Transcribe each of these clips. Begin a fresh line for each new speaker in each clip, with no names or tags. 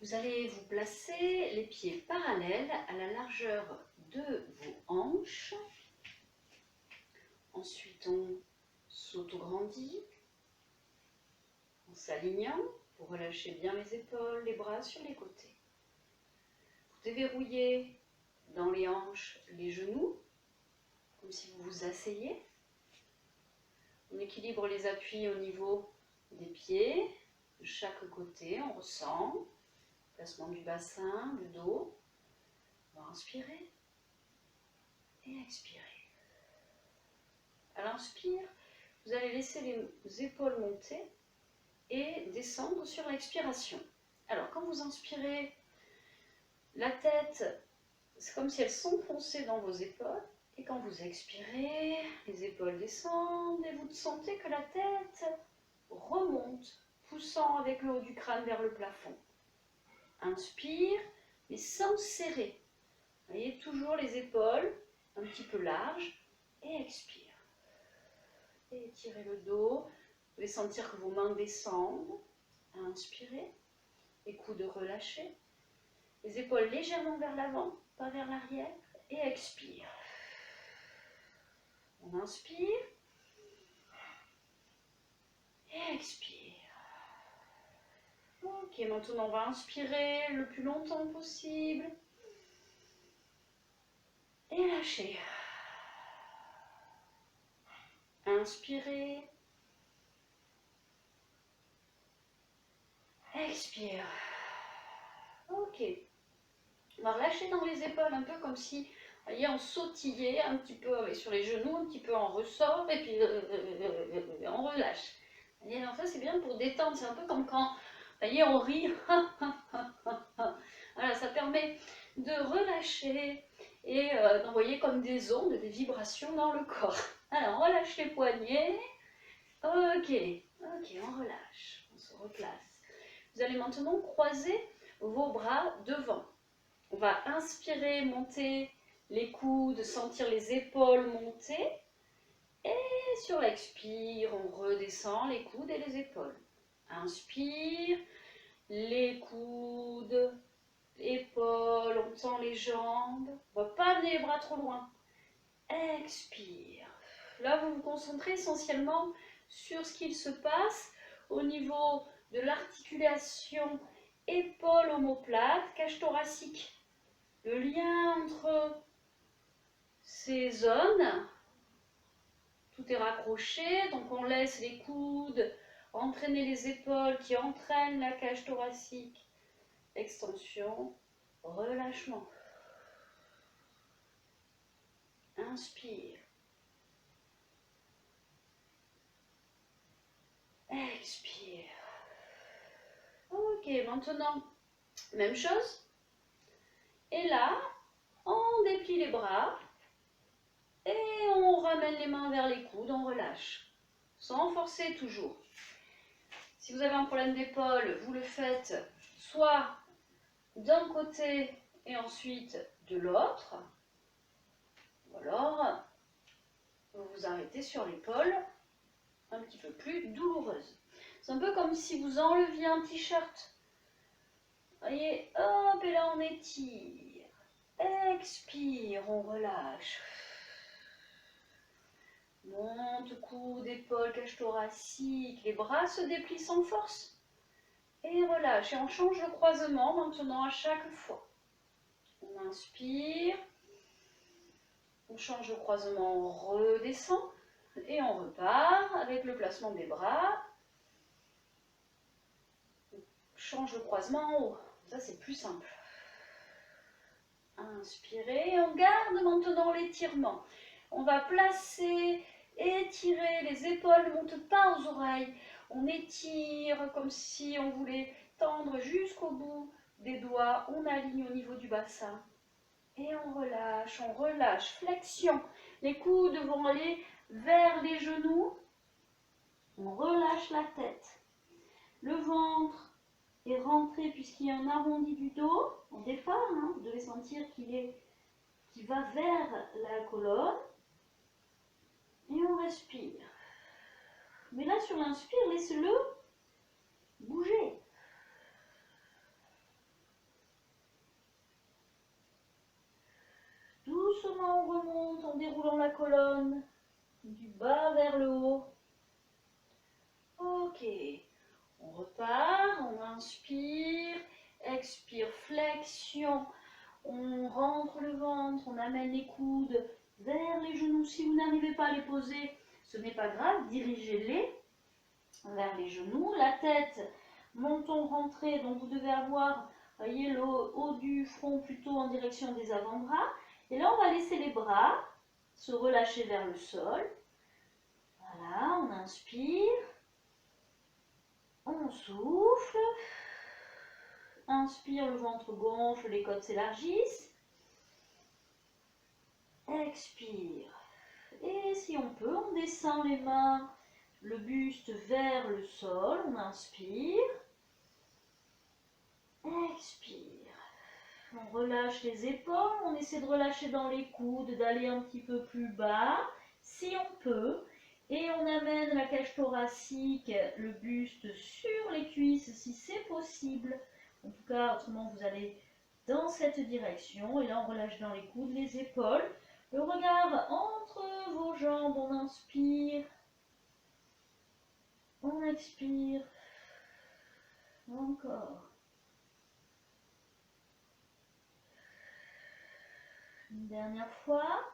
Vous allez vous placer les pieds parallèles à la largeur de vos hanches. Ensuite, on s'auto-grandit en s'alignant pour relâcher bien les épaules, les bras sur les côtés. Vous déverrouillez dans les hanches les genoux, comme si vous vous asseyez. On équilibre les appuis au niveau des pieds, de chaque côté, on ressent. Placement du bassin, du dos. On va inspirer et expirer. À l'inspire, vous allez laisser les épaules monter et descendre sur l'expiration. Alors, quand vous inspirez, la tête, c'est comme si elle s'enfonçait dans vos épaules. Et quand vous expirez, les épaules descendent et vous sentez que la tête remonte, poussant avec le haut du crâne vers le plafond. Inspire, mais sans serrer. Vous voyez, toujours les épaules un petit peu larges. Et expire. Et étirez le dos. Vous pouvez sentir que vos mains descendent. Inspirez. Les coudes relâchés. Les épaules légèrement vers l'avant, pas vers l'arrière. Et expire. On inspire. Et expire. Ok, maintenant on va inspirer le plus longtemps possible. Et lâcher. Inspirez. Expire. Ok. On va relâcher dans les épaules un peu comme si, vous voyez, on sautillait un petit peu sur les genoux, un petit peu on ressort et puis on relâche. Vous voyez, alors ça c'est bien pour détendre, c'est un peu comme quand, vous voyez, on rit. Voilà, ça permet de relâcher et d'envoyer comme des ondes, des vibrations dans le corps. Alors, on relâche les poignets. Ok, on relâche, on se replace. Vous allez maintenant croiser vos bras devant. On va inspirer, monter les coudes, sentir les épaules monter. Et sur l'expire, on redescend les coudes et les épaules. Inspire, les coudes, épaules, on tend les jambes. On ne va pas amener les bras trop loin. Expire. Là, vous vous concentrez essentiellement sur ce qu'il se passe au niveau de l'articulation épaule-omoplate, cage thoracique. Le lien entre ces zones, tout est raccroché, donc on laisse les coudes entraîner les épaules qui entraînent la cage thoracique. Extension, relâchement. Inspire. Expire. Ok, maintenant, même chose. Et là, on déplie les bras et on ramène les mains vers les coudes, on relâche. Sans forcer toujours. Si vous avez un problème d'épaule, vous le faites soit d'un côté et ensuite de l'autre. Ou alors, vous vous arrêtez sur l'épaule un petit peu plus douloureuse. C'est un peu comme si vous enleviez un t-shirt. Voyez, hop, et là on étire. Expire, on relâche. Monte, coude, épaule, cage thoracique. Les bras se déplient sans force. Et relâche. Et on change le croisement maintenant à chaque fois. On inspire. On change le croisement, on redescend. Et on repart avec le placement des bras. On change le croisement en haut. Ça, c'est plus simple. Inspirez. On garde maintenant l'étirement. On va placer, étirer. Les épaules ne montent pas aux oreilles. On étire comme si on voulait tendre jusqu'au bout des doigts. On aligne au niveau du bassin. Et on relâche. Flexion. Les coudes vont aller vers les genoux. On relâche la tête. Le ventre est rentré puisqu'il y a un arrondi du dos. On déforme, hein. Vous devez sentir qu'il va vers la colonne. Et on respire. Mais là, sur l'inspire, laissez-le bouger. colonne, du bas vers le haut. Ok, on repart, on inspire, expire, flexion, on rentre le ventre, on amène les coudes vers les genoux. Si vous n'arrivez pas à les poser, ce n'est pas grave, dirigez-les vers les genoux. La tête, menton rentré, donc vous devez avoir, voyez, le haut du front plutôt en direction des avant-bras. Et là, on va laisser les bras se relâcher vers le sol. Voilà, on inspire, on souffle. Inspire, le ventre gonfle, les côtes s'élargissent. Expire. Et si on peut, on descend les mains, le buste vers le sol. On inspire. Expire. On relâche les épaules. On essaie de relâcher dans les coudes, d'aller un petit peu plus bas, si on peut. Et on amène la cage thoracique, le buste sur les cuisses, si c'est possible. En tout cas, autrement, vous allez dans cette direction. Et là, on relâche dans les coudes, les épaules. Le regard entre vos jambes. On inspire. On expire. Encore. Une dernière fois.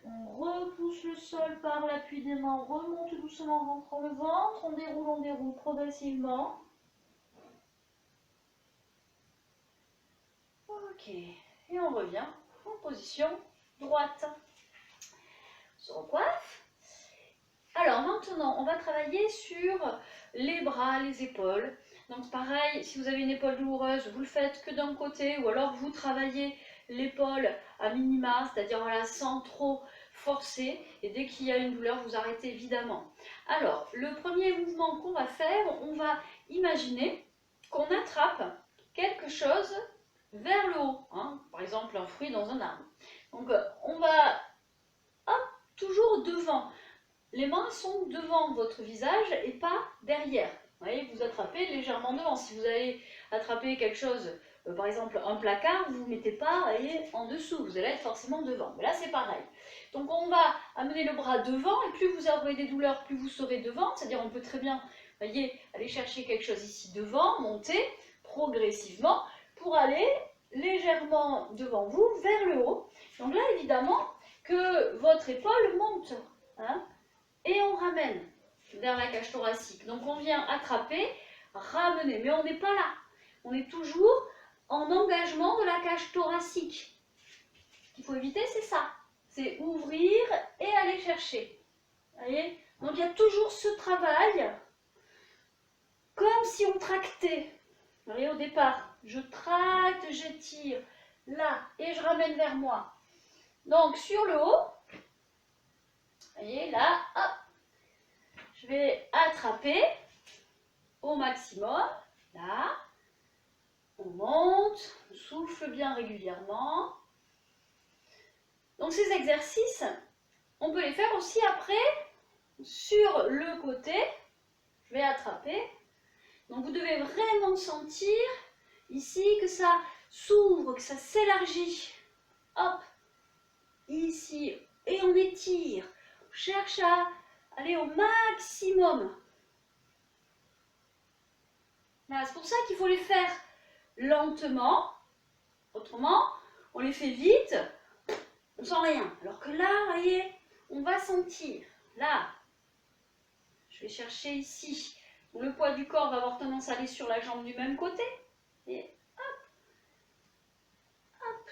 On repousse le sol par l'appui des mains. On remonte doucement en rentrant le ventre. On déroule progressivement. Ok, et on revient en position droite. On se recoiffe. Alors maintenant, on va travailler sur les bras, les épaules. Donc pareil, si vous avez une épaule douloureuse, vous le faites que d'un côté, ou alors vous travaillez l'épaule à minima, c'est-à-dire voilà, sans trop forcer. Et dès qu'il y a une douleur, vous arrêtez évidemment. Alors, le premier mouvement qu'on va faire, on va imaginer qu'on attrape quelque chose vers le haut, hein, par exemple un fruit dans un arbre. Donc on va toujours devant. Les mains sont devant votre visage et pas derrière. Vous voyez, vous attrapez légèrement devant. Si vous allez attraper quelque chose, par exemple un placard, vous ne vous mettez pas, voyez, en dessous. Vous allez être forcément devant. Mais là, c'est pareil. Donc on va amener le bras devant et plus vous aurez des douleurs, plus vous serez devant. C'est-à-dire on peut très bien, voyez, aller chercher quelque chose ici devant, monter progressivement pour aller légèrement devant vous, vers le haut. Donc là, évidemment, que votre épaule monte. Hein, et on ramène vers la cage thoracique. Donc on vient attraper, ramener. Mais on n'est pas là. On est toujours en engagement de la cage thoracique. Ce qu'il faut éviter, c'est ça. C'est ouvrir et aller chercher. Vous voyez? Donc il y a toujours ce travail, comme si on tractait. Vous voyez, au départ, je tracte, j'étire, là, et je ramène vers moi. Donc sur le haut, vous voyez, là, hop, je vais attraper au maximum, là, on monte, on souffle bien régulièrement. Donc ces exercices, on peut les faire aussi après sur le côté, je vais attraper. Donc vous devez vraiment sentir ici que ça s'ouvre, que ça s'élargit. Hop, ici, et on étire, on cherche à aller au maximum. Là, c'est pour ça qu'il faut les faire lentement. Autrement, on les fait vite, on sent rien. Alors que là, vous voyez, on va sentir. Là, je vais chercher ici. Donc, le poids du corps va avoir tendance à aller sur la jambe du même côté. Et hop, hop.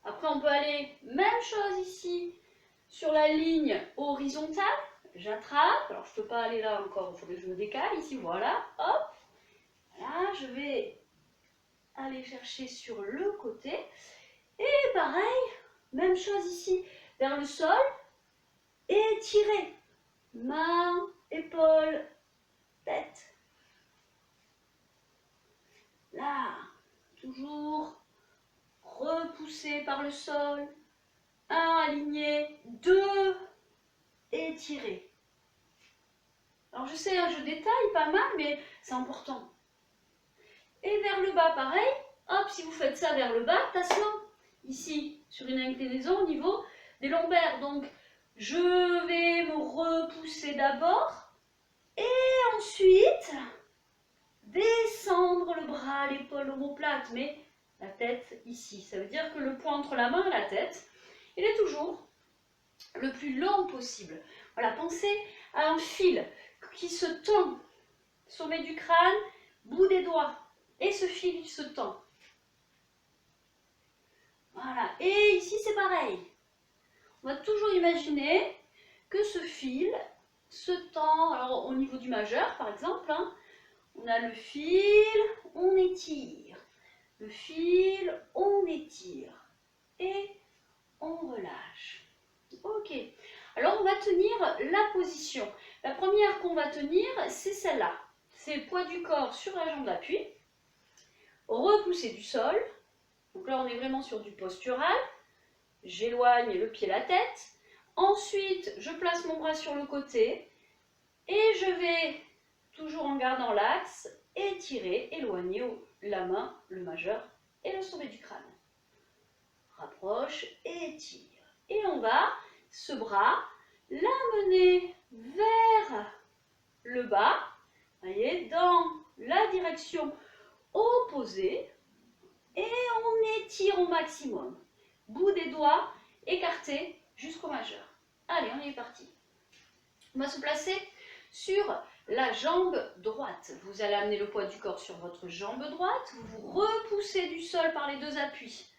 Après, on peut aller, même chose ici, sur la ligne horizontale. J'attrape. Alors, je ne peux pas aller là encore, il faudrait que je me décale. Ici, voilà, hop. Là, je vais aller chercher sur le côté. Et pareil, même chose ici, vers le sol. Et tirer. Main, épaule, tête. Là, toujours repousser par le sol. 1, aligné. 2, étirer. Alors je sais, je détaille pas mal, mais c'est important. Et vers le bas, pareil. Hop, si vous faites ça vers le bas, tassement. ici sur une inclinaison au niveau des lombaires. Donc, je vais me repousser d'abord et ensuite descendre le bras, l'épaule, l'omoplate, mais la tête ici. Ça veut dire que le point entre la main et la tête, il est toujours le plus long possible. Voilà, pensez à un fil qui se tend, sommet du crâne, bout des doigts, et ce fil il se tend. Voilà, et ici c'est pareil. On va toujours imaginer que ce fil se tend, alors au niveau du majeur par exemple, hein, on a le fil, on étire, le fil, on étire, et on relâche. Ok, alors on va tenir la position. La première qu'on va tenir, c'est celle-là. C'est le poids du corps sur la jambe d'appui, repoussé du sol. Donc là, on est vraiment sur du postural. J'éloigne le pied, la tête. Ensuite, je place mon bras sur le côté et je vais, toujours en gardant l'axe, étirer, éloigner la main, le majeur et le sommet du crâne. Rapproche et étire. Et on va, ce bras, l'amener vers le bas, voyez, dans la direction opposée, et on étire au maximum. Bout des doigts écartés jusqu'au majeur. Allez, on y est parti. On va se placer sur la jambe droite. Vous allez amener le poids du corps sur votre jambe droite. Vous vous repoussez du sol par les deux appuis.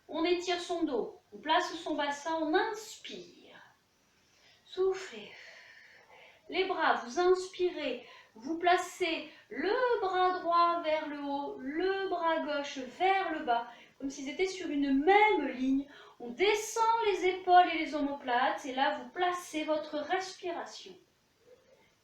On étire son dos. On place son bassin. On inspire. Soufflez. Les bras, vous inspirez. Vous placez le bras droit vers le haut, le bras gauche vers le bas, comme s'ils étaient sur une même ligne. On descend les épaules et les omoplates et là, vous placez votre respiration.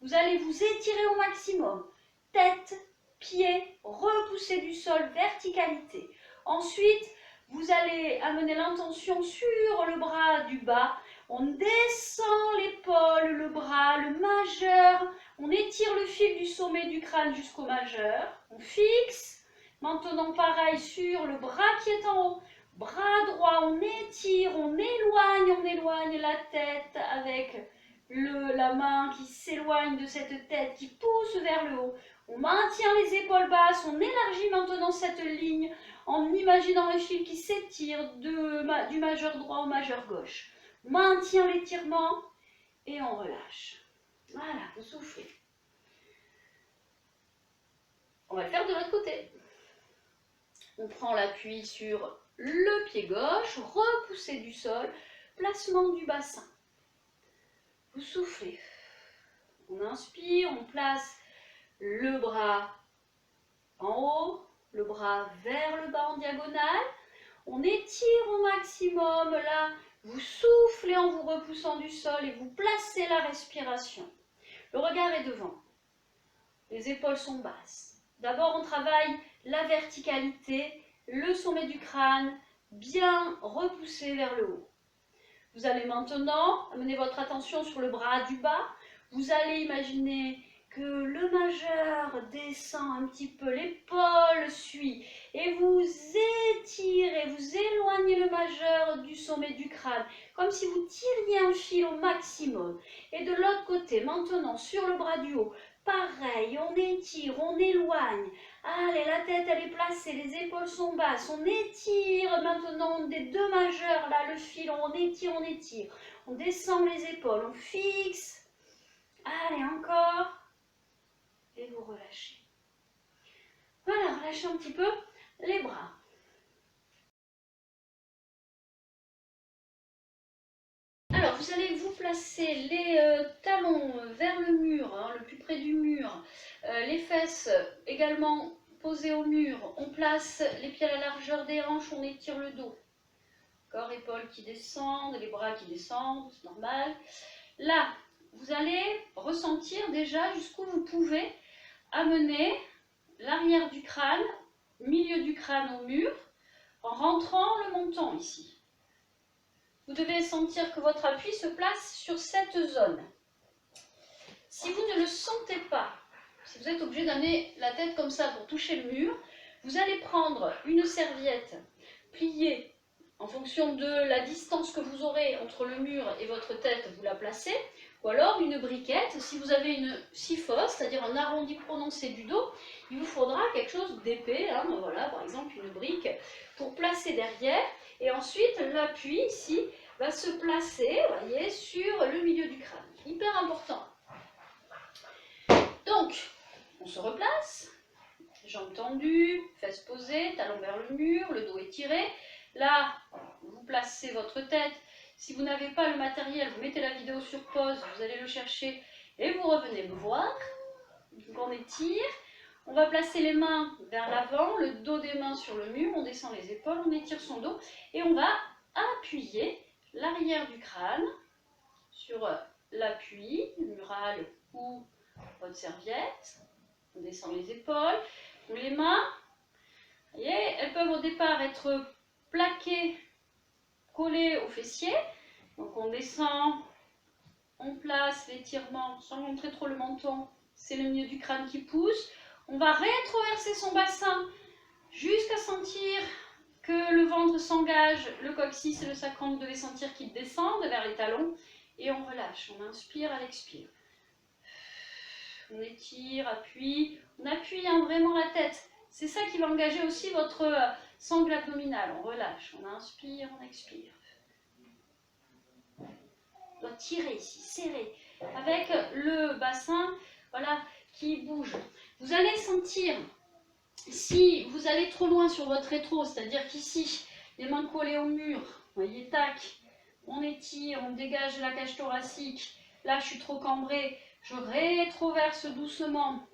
Vous allez vous étirer au maximum. Tête, pieds, repousser du sol, verticalité. Ensuite, vous allez amener l'intention sur le bras du bas. On descend l'épaule, le bras, le majeur. On étire le fil du sommet du crâne jusqu'au majeur. On fixe. Maintenant, pareil sur le bras qui est en haut. Bras droit, on étire, on éloigne la tête avec la main qui s'éloigne de cette tête, qui pousse vers le haut. On maintient les épaules basses, on élargit maintenant cette ligne en imaginant le fil qui s'étire du majeur droit au majeur gauche. On maintient l'étirement et on relâche. Voilà, vous soufflez. On va le faire de l'autre côté. On prend l'appui sur le pied gauche, repoussé du sol, placement du bassin. Vous soufflez. On inspire, on place le bras en haut, le bras vers le bas en diagonale. On étire au maximum. Là, vous soufflez en vous repoussant du sol et vous placez la respiration. Le regard est devant. Les épaules sont basses. D'abord, on travaille la verticalité, le sommet du crâne, bien repoussé vers le haut. Vous allez maintenant amener votre attention sur le bras du bas. Vous allez imaginer que le majeur descend un petit peu, l'épaule suit. Et vous étirez, vous éloignez le majeur du sommet du crâne, comme si vous tiriez un fil au maximum. Et de l'autre côté, maintenant, sur le bras du haut, pareil, on étire, on éloigne. Allez, la tête, elle est placée, les épaules sont basses. On étire maintenant des deux majeurs, là, le fil, on étire, on étire. On descend les épaules, on fixe. Allez, encore. Et vous relâchez. Voilà, relâchez un petit peu les bras. Alors, vous allez vous placer les talons vers le mur, hein, le plus près du mur. Les fesses également posées au mur. On place les pieds à la largeur des hanches, on étire le dos. Corps, épaules qui descendent, les bras qui descendent, c'est normal. Là, vous allez ressentir déjà jusqu'où vous pouvez amener l'arrière du crâne, milieu du crâne au mur, en rentrant le menton ici. Vous devez sentir que votre appui se place sur cette zone. Si vous ne le sentez pas, si vous êtes obligé d'amener la tête comme ça pour toucher le mur, vous allez prendre une serviette pliée en fonction de la distance que vous aurez entre le mur et votre tête, vous la placez. Ou alors une briquette, si vous avez une syphose, c'est-à-dire un arrondi prononcé du dos, il vous faudra quelque chose d'épais, hein, voilà, par exemple une brique, pour placer derrière. Et ensuite, l'appui ici va se placer, voyez, sur le milieu du crâne. Hyper important. Donc, on se replace, jambes tendues, fesses posées, talons vers le mur, le dos étiré. Là, vous placez votre tête. Si vous n'avez pas le matériel, vous mettez la vidéo sur pause, vous allez le chercher et vous revenez me voir. Donc on étire. On va placer les mains vers l'avant, le dos des mains sur le mur, on descend les épaules, on étire son dos et on va appuyer l'arrière du crâne sur l'appui mural ou votre serviette. On descend les épaules, les mains, vous voyez, elles peuvent au départ être plaquées, collées au fessier. Donc on descend, on place l'étirement sans montrer trop le menton, c'est le milieu du crâne qui pousse. On va rétroverser son bassin jusqu'à sentir que le ventre s'engage, le coccyx et le sacrum, vous devez sentir qu'ils descendent vers les talons et on relâche. On inspire à l'expire. On étire, appuie, on appuie vraiment la tête. C'est ça qui va engager aussi votre sangle abdominale. On relâche, on inspire, on expire. On doit tirer ici, serrer, avec le bassin, voilà, qui bouge. Vous allez sentir, si vous allez trop loin sur votre rétro, c'est-à-dire qu'ici, les mains collées au mur, voyez, tac, on étire, on dégage la cage thoracique. Là, je suis trop cambrée, je rétroverse doucement.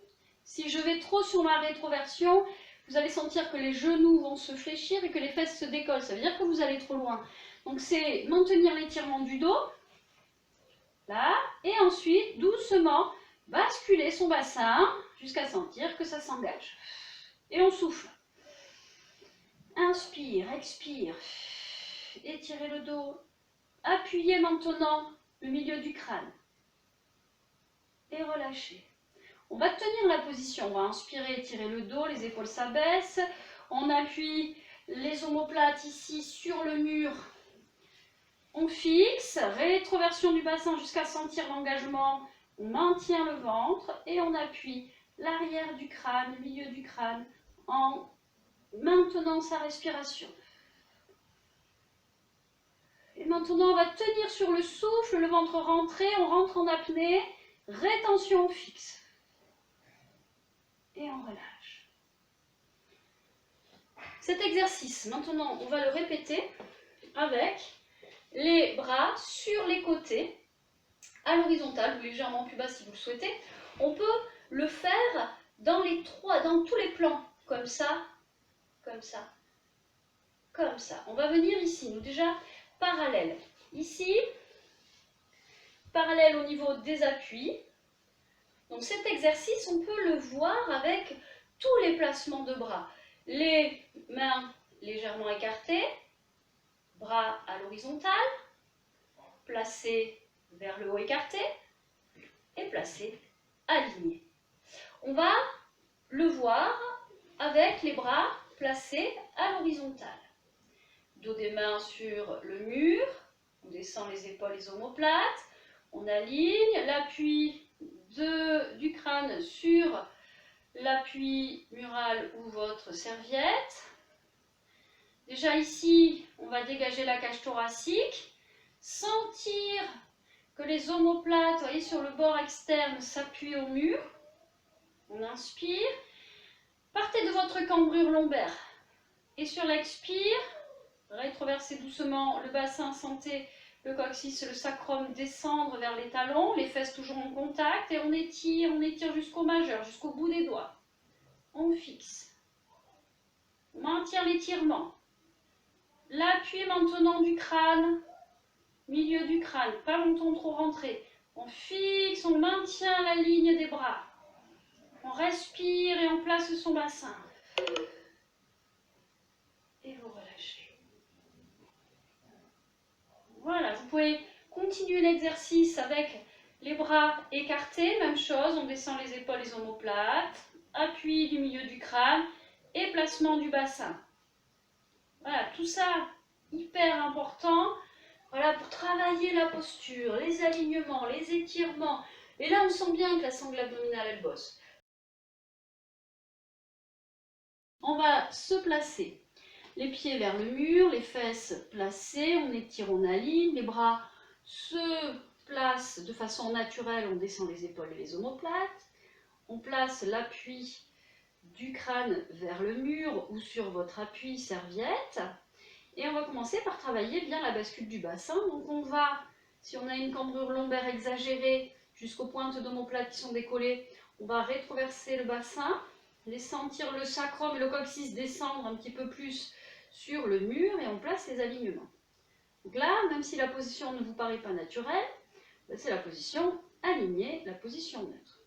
Si je vais trop sur ma rétroversion, vous allez sentir que les genoux vont se fléchir et que les fesses se décollent. Ça veut dire que vous allez trop loin. Donc, c'est maintenir l'étirement du dos. Là, et ensuite, doucement, basculer son bassin jusqu'à sentir que ça s'engage. Et on souffle. Inspire, expire. Étirez le dos. Appuyez maintenant le milieu du crâne. Et relâchez. On va tenir la position. On va inspirer, étirer le dos, les épaules s'abaissent. On appuie les omoplates ici sur le mur. On fixe, rétroversion du bassin jusqu'à sentir l'engagement, on maintient le ventre et on appuie l'arrière du crâne, le milieu du crâne, en maintenant sa respiration. Et maintenant, on va tenir sur le souffle, le ventre rentré, on rentre en apnée, rétention, on fixe. Et on relâche. Cet exercice, maintenant, on va le répéter avec les bras sur les côtés, à l'horizontale ou légèrement plus bas si vous le souhaitez. On peut le faire dans tous les plans, comme ça, comme ça, comme ça. On va venir ici, nous déjà parallèle. Ici, parallèle au niveau des appuis. Donc cet exercice, on peut le voir avec tous les placements de bras. Les mains légèrement écartées, bras à l'horizontale, placés vers le haut écarté et placés alignés. On va le voir avec les bras placés à l'horizontale. Dos des mains sur le mur, on descend les épaules, les omoplates, on aligne l'appui du crâne sur l'appui mural ou votre serviette. Déjà ici, on va dégager la cage thoracique, sentir que les omoplates, voyez, sur le bord externe s'appuient au mur. On inspire. Partez de votre cambrure lombaire. Et sur l'expire, rétroversez doucement le bassin, sentez le coccyx, le sacrum descendre vers les talons, les fesses toujours en contact, et on étire jusqu'au majeur, jusqu'au bout des doigts. On fixe. On maintient l'étirement. L'appui maintenant du crâne, milieu du crâne, pas menton trop rentré. On fixe, on maintient la ligne des bras. On respire et on place son bassin. Et vous relâchez. Voilà, vous pouvez continuer l'exercice avec les bras écartés, même chose, on descend les épaules, les omoplates, appui du milieu du crâne et placement du bassin. Voilà, tout ça hyper important, voilà, pour travailler la posture, les alignements, les étirements. Et là, on sent bien que la sangle abdominale, elle bosse. On va se placer. Les pieds vers le mur, les fesses placées, on étire, on aligne, les bras se placent de façon naturelle, on descend les épaules et les omoplates. On place l'appui du crâne vers le mur ou sur votre appui serviette. Et on va commencer par travailler bien la bascule du bassin. Donc on va, si on a une cambrure lombaire exagérée jusqu'aux pointes d'omoplate qui sont décollées, on va rétroverser le bassin, laisser sentir le sacrum et le coccyx descendre un petit peu plus sur le mur et on place les alignements. Donc là, même si la position ne vous paraît pas naturelle, c'est la position alignée, la position neutre.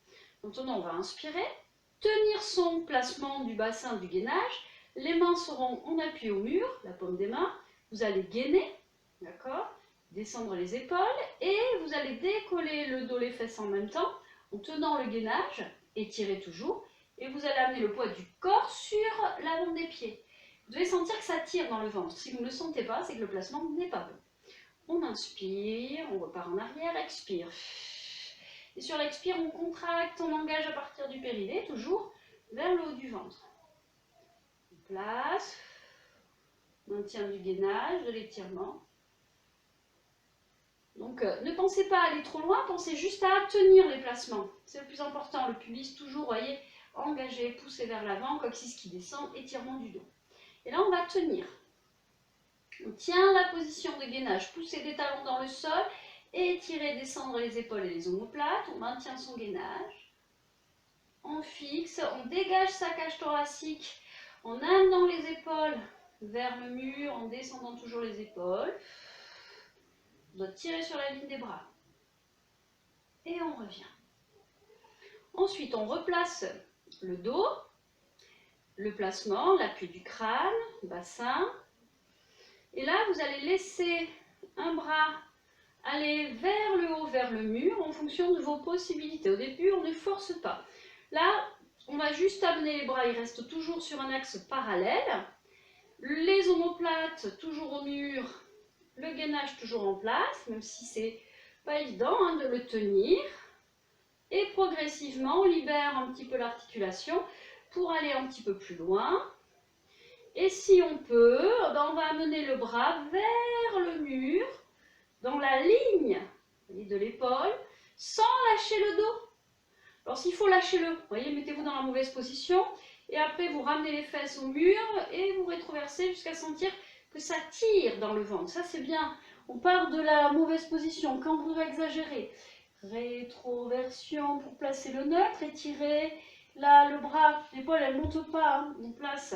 Maintenant, on va inspirer, tenir son placement du bassin du gainage. Les mains seront en appui au mur, la paume des mains. Vous allez gainer, d'accord, descendre les épaules et vous allez décoller le dos, les fesses en même temps en tenant le gainage, étirez toujours et vous allez amener le poids du corps sur l'avant des pieds. Vous devez sentir que ça tire dans le ventre. Si vous ne le sentez pas, c'est que le placement n'est pas bon. On inspire, on repart en arrière, expire. Et sur l'expire, on contracte, on engage à partir du périnée, toujours vers le haut du ventre. On place, maintien du gainage, de l'étirement. Donc, ne pensez pas à aller trop loin, pensez juste à tenir les placements. C'est le plus important. Le pubis, toujours, voyez, engagé, poussé vers l'avant, coccyx qui descend, étirement du dos. Et là, on va tenir. On tient la position de gainage, pousser des talons dans le sol, étirer, descendre les épaules et les omoplates. On maintient son gainage. On fixe, on dégage sa cage thoracique en amenant les épaules vers le mur, en descendant toujours les épaules. On doit tirer sur la ligne des bras. Et on revient. Ensuite, on replace le dos, le placement, l'appui du crâne, bassin. Et là, vous allez laisser un bras aller vers le haut, vers le mur, en fonction de vos possibilités. Au début, on ne force pas. Là, on va juste amener les bras, ils restent toujours sur un axe parallèle. Les omoplates toujours au mur, le gainage toujours en place, même si c'est pas évident de le tenir. Et progressivement, on libère un petit peu l'articulation pour aller un petit peu plus loin. Et si on peut, on va amener le bras vers le mur, dans la ligne de l'épaule, sans lâcher le dos. Alors s'il faut lâcher le, voyez, mettez-vous dans la mauvaise position et après vous ramenez les fesses au mur et vous rétroversez jusqu'à sentir que ça tire dans le ventre. Ça c'est bien. On part de la mauvaise position, cambrure exagérée. Rétroversion pour placer le neutre, étirer. Là le bras, l'épaule elle ne monte pas, on place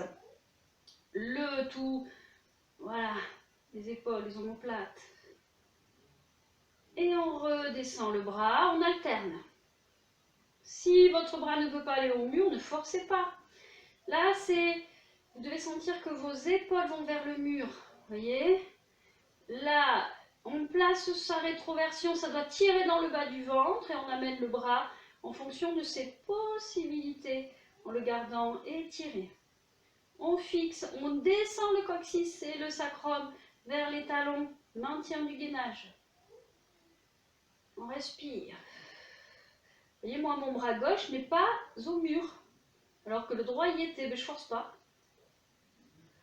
le tout, voilà, les épaules, les omoplates. Et on redescend le bras, on alterne. Si votre bras ne veut pas aller au mur, ne forcez pas. Là, vous devez sentir que vos épaules vont vers le mur. Voyez? Là, on place sa rétroversion, ça doit tirer dans le bas du ventre et on amène le bras en fonction de ses possibilités, en le gardant étiré. On fixe, on descend le coccyx et le sacrum vers les talons, maintien du gainage. On respire. Vous voyez, moi, mon bras gauche n'est pas au mur, alors que le droit y était, mais je ne force pas.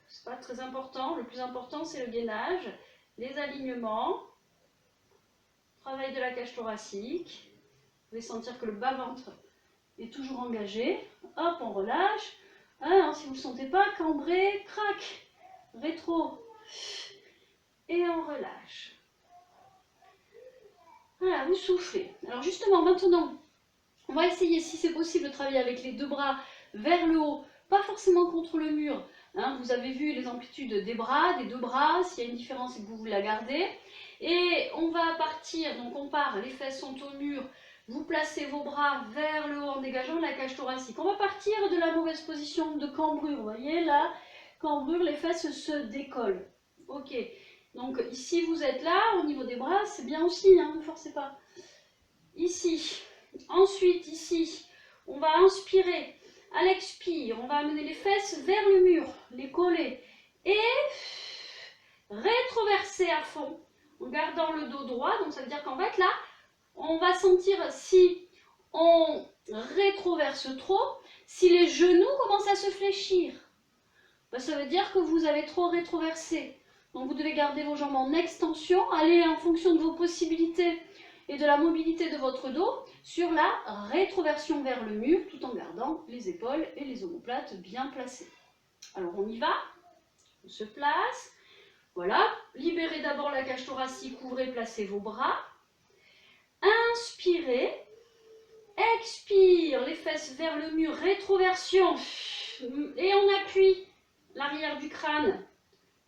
Ce n'est pas très important. Le plus important, c'est le gainage, les alignements, travail de la cage thoracique. Vous pouvez sentir que le bas-ventre est toujours engagé. Hop, on relâche. Alors, si vous ne le sentez pas, cambré, crac, rétro. Et on relâche. Voilà, vous soufflez. Alors justement, maintenant, on va essayer, si c'est possible, de travailler avec les deux bras vers le haut, pas forcément contre le mur. Vous avez vu les amplitudes des bras, des deux bras. S'il y a une différence, c'est que vous la gardez. Et on va partir, donc on part, les fesses sont au mur. Vous placez vos bras vers le haut en dégageant la cage thoracique. On va partir de la mauvaise position de cambrure. Vous voyez, là, cambrure, les fesses se décollent. Ok. Donc ici, vous êtes là, au niveau des bras, c'est bien aussi, ne forcez pas. Ici. Ensuite, ici, on va inspirer. À l'expire, on va amener les fesses vers le mur, les coller. Et rétroverser à fond en gardant le dos droit. Donc ça veut dire qu'en fait là, on va sentir si on rétroverse trop, si les genoux commencent à se fléchir. Ben, ça veut dire que vous avez trop rétroversé. Donc vous devez garder vos jambes en extension, aller en fonction de vos possibilités et de la mobilité de votre dos sur la rétroversion vers le mur tout en gardant les épaules et les omoplates bien placées. Alors on y va, on se place, voilà, libérez d'abord la cage thoracique, ouvrez, placez vos bras, inspirez, expire, les fesses vers le mur, rétroversion, et on appuie l'arrière du crâne,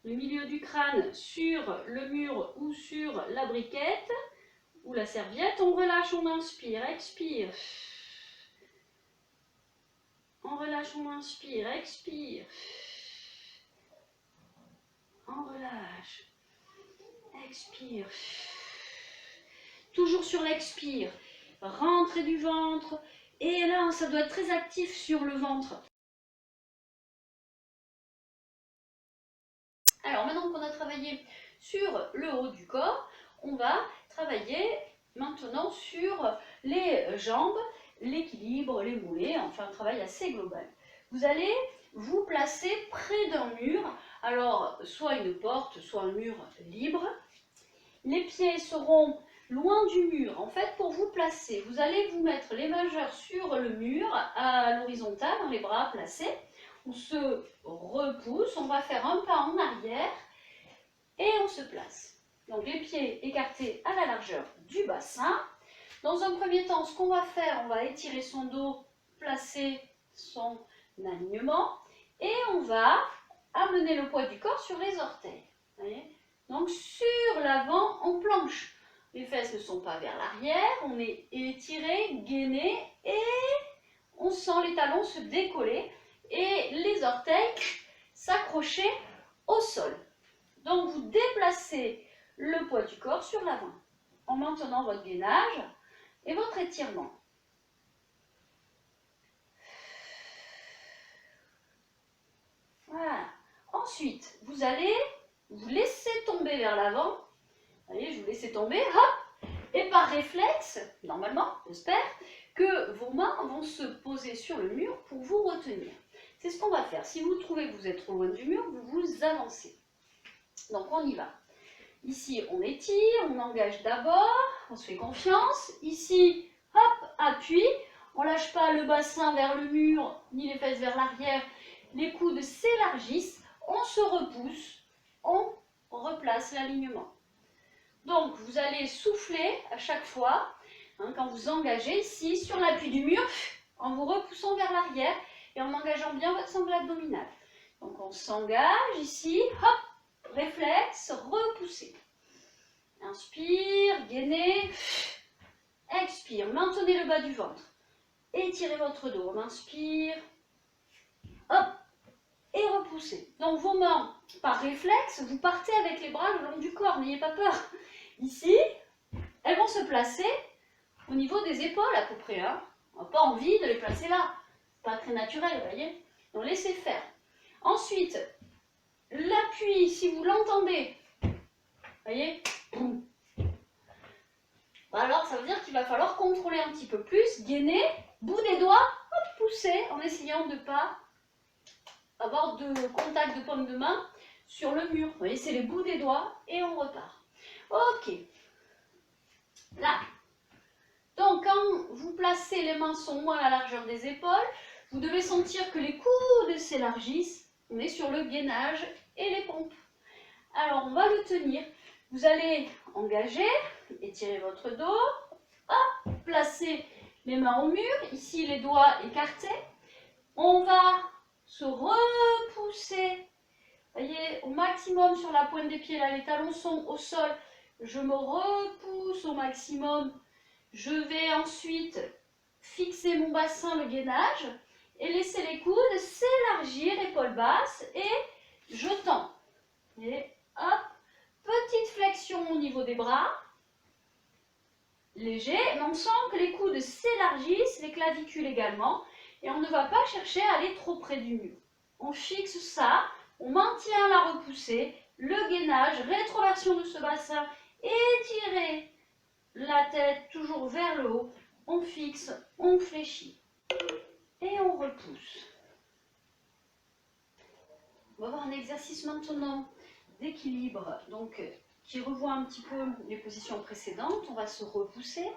le milieu du crâne sur le mur ou sur la briquette ou la serviette, on relâche, on inspire, expire. On relâche, on inspire, expire. On relâche, expire. Toujours sur l'expire, rentrée du ventre. Et là, ça doit être très actif sur le ventre. Alors maintenant qu'on a travaillé sur le haut du corps, on va travailler maintenant sur les jambes, l'équilibre, les mollets, enfin un travail assez global. Vous allez vous placer près d'un mur, alors soit une porte, soit un mur libre. Les pieds seront loin du mur. En fait, pour vous placer, vous allez vous mettre les majeurs sur le mur à l'horizontale, les bras placés. On se repousse, on va faire un pas en arrière et on se place. Donc les pieds écartés à la largeur du bassin. Dans un premier temps, ce qu'on va faire, on va étirer son dos, placer son alignement et on va amener le poids du corps sur les orteils. Voyez, donc sur l'avant, on planche. Les fesses ne sont pas vers l'arrière, on est étiré, gainé et on sent les talons se décoller et les orteils s'accrocher au sol. Donc vous déplacez le poids du corps sur l'avant en maintenant votre gainage et votre étirement. Voilà. Ensuite, vous allez vous laisser tomber vers l'avant. Voyez, je vous laisse tomber, hop, et par réflexe, normalement, j'espère, que vos mains vont se poser sur le mur pour vous retenir. C'est ce qu'on va faire. Si vous trouvez que vous êtes trop loin du mur, vous vous avancez. Donc on y va. Ici, on étire, on engage d'abord, on se fait confiance. Ici, hop, appui. On ne lâche pas le bassin vers le mur, ni les fesses vers l'arrière. Les coudes s'élargissent, on se repousse, on replace l'alignement. Donc, vous allez souffler à chaque fois, quand vous engagez ici, sur l'appui du mur, en vous repoussant vers l'arrière et en engageant bien votre sangle abdominale. Donc, on s'engage ici, hop, réflexe, repousser. Inspire, gainez, expire, maintenez le bas du ventre. Étirez votre dos, on inspire, hop, et repoussez. Donc, vos mains, par réflexe, vous partez avec les bras le long du corps, n'ayez pas peur. Ici, elles vont se placer au niveau des épaules à peu près. Hein. On n'a pas envie de les placer là. Pas très naturel, vous voyez. Donc laissez faire. Ensuite, l'appui, si vous l'entendez, vous voyez, alors ça veut dire qu'il va falloir contrôler un petit peu plus, gainer, bout des doigts, hop, pousser en essayant de ne pas avoir de contact de paume de main sur le mur. Vous voyez, c'est les bouts des doigts et on repart. Ok. Là. Donc, quand vous placez, les mains sont moins à la largeur des épaules, vous devez sentir que les coudes s'élargissent. On est sur le gainage et les pompes. Alors, on va le tenir. Vous allez engager, étirer votre dos, hop, placer les mains au mur, ici les doigts écartés. On va se repousser, voyez, au maximum sur la pointe des pieds. Là, les talons sont au sol. Je me repousse au maximum. Je vais ensuite fixer mon bassin, le gainage, et laisser les coudes s'élargir, épaules basses, et je tends. Et hop, petite flexion au niveau des bras, léger, mais on sent que les coudes s'élargissent, les clavicules également, et on ne va pas chercher à aller trop près du mur. On fixe ça, on maintient la repoussée, le gainage, rétroversion de ce bassin, étirez la tête toujours vers le haut, on fixe, on fléchit et on repousse. On va avoir un exercice maintenant d'équilibre, donc qui revoit un petit peu les positions précédentes. On va se repousser,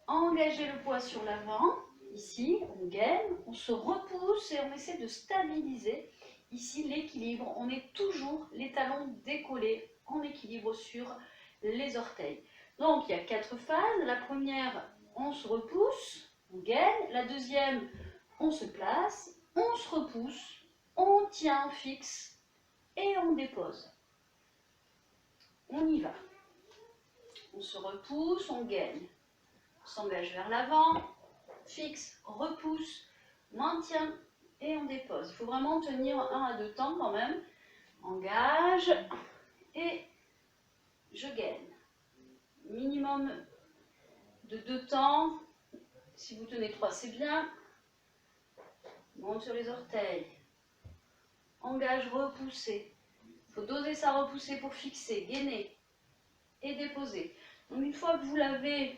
engager le poids sur l'avant. Ici, on gaine, on se repousse et on essaie de stabiliser ici l'équilibre. On est toujours les talons décollés en équilibre sur les orteils. Donc, il y a 4 phases. La première, on se repousse, on gaine. La deuxième, on se place, on se repousse, on tient, on fixe et on dépose. On y va. On se repousse, on gaine. On s'engage vers l'avant, fixe, repousse, maintient et on dépose. Il faut vraiment tenir 1 à 2 temps quand même. Engage et je gaine. Minimum de 2 temps. Si vous tenez 3, c'est bien. Monte sur les orteils. Engage, repousser. Il faut doser sa repoussée pour fixer, gainer et déposer. Donc une fois que vous l'avez,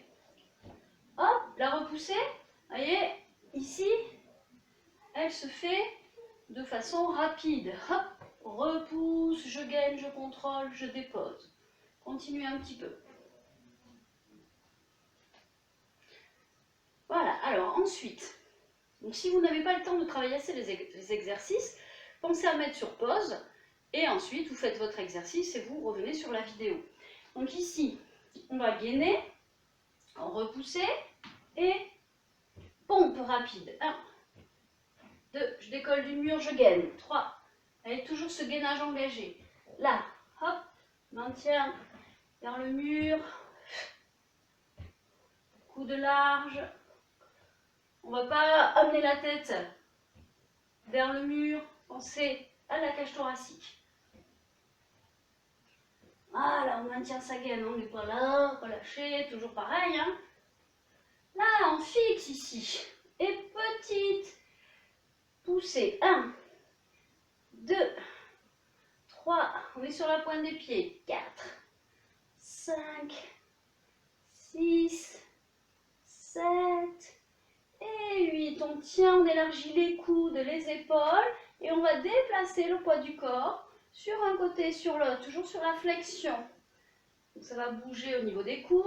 hop, la repoussée, voyez, ici, elle se fait de façon rapide. Hop, repousse, je gaine, je contrôle, je dépose. Continuez un petit peu. Voilà, alors ensuite, donc si vous n'avez pas le temps de travailler assez les exercices, pensez à mettre sur pause et ensuite vous faites votre exercice et vous revenez sur la vidéo. Donc ici, on va gainer, repousser et pompe rapide. 1, 2, je décolle du mur, je gaine. 3, avec toujours ce gainage engagé. Là, hop, maintien vers le mur, coude large. On ne va pas amener la tête vers le mur, pensez à la cage thoracique. Voilà, on maintient sa gaine, on n'est pas là, relâché, toujours pareil. Hein. Là, on fixe ici. Et petite poussée. 1, 2, 3, on est sur la pointe des pieds. 4, 5, 6, 7 et 8. On tient, on élargit les coudes, les épaules et on va déplacer le poids du corps sur un côté, sur l'autre, toujours sur la flexion. Donc ça va bouger au niveau des coudes.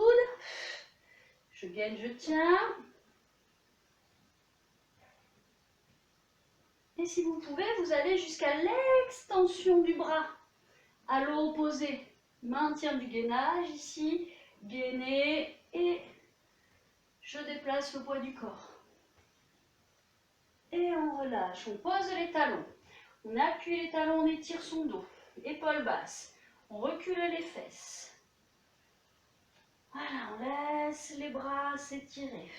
Je gaine, je tiens. Et si vous pouvez, vous allez jusqu'à l'extension du bras à l'opposé. Maintien du gainage ici, gainer et je déplace le poids du corps. Et on relâche, on pose les talons. On appuie les talons, on étire son dos. Épaules basses. On recule les fesses. Voilà, on laisse les bras s'étirer.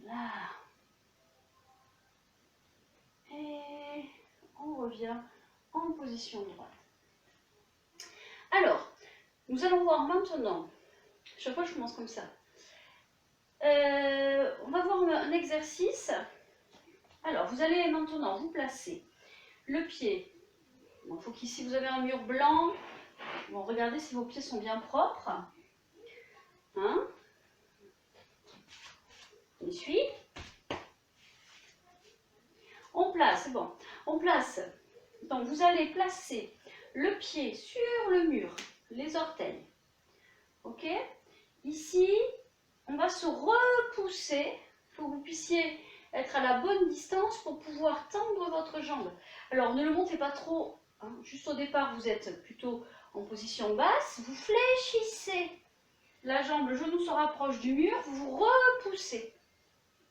Là. Et on revient en position droite. Alors, nous allons voir maintenant, chaque fois je commence comme ça. On va voir un exercice. Alors, vous allez maintenant vous placer le pied. Il faut qu'ici vous avez un mur blanc. Bon, regardez si vos pieds sont bien propres. Hein? On suit. On place, c'est bon. On place. Donc, vous allez placer le pied sur le mur, les orteils. Ok? Ici, on va se repousser. Il faut que vous puissiez être à la bonne distance pour pouvoir tendre votre jambe. Alors, ne le montez pas trop. Hein. Juste au départ, vous êtes plutôt en position basse. Vous fléchissez la jambe, le genou se rapproche du mur. Vous vous repoussez.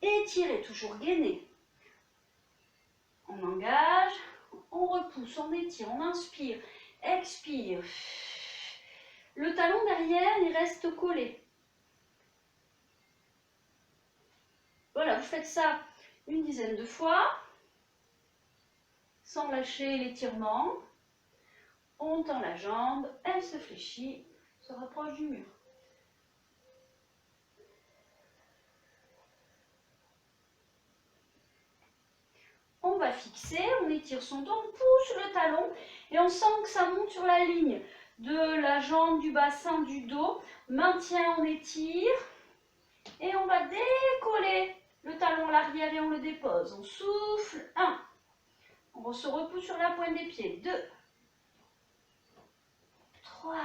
Étirez, toujours gainez. On engage, on repousse, on étire, on inspire, expire. Le talon derrière, il reste collé. Voilà, vous faites ça une dizaine de fois, sans lâcher l'étirement. On tend la jambe, elle se fléchit, se rapproche du mur. On va fixer. fixé, on étire son dos, on pousse le talon et on sent que ça monte sur la ligne de la jambe, du bassin, du dos. Maintien, on étire et on va décoller le talon à l'arrière et on le dépose. On souffle, 1. On se repousse sur la pointe des pieds, 2, 3,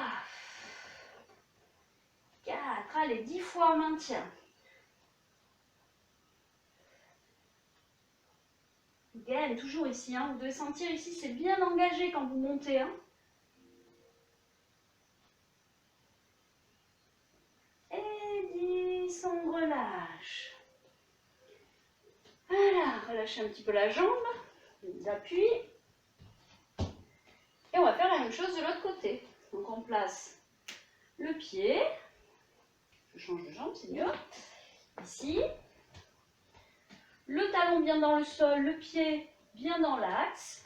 4, allez, 10 fois en maintien. Again, toujours ici, hein. Vous devez sentir ici, c'est bien engagé quand vous montez. Hein. Et 10, on relâche. Voilà, relâchez un petit peu la jambe, d'appui. Et on va faire la même chose de l'autre côté. Donc on place le pied, je change de jambe, c'est mieux, ici. Le talon bien dans le sol, le pied bien dans l'axe.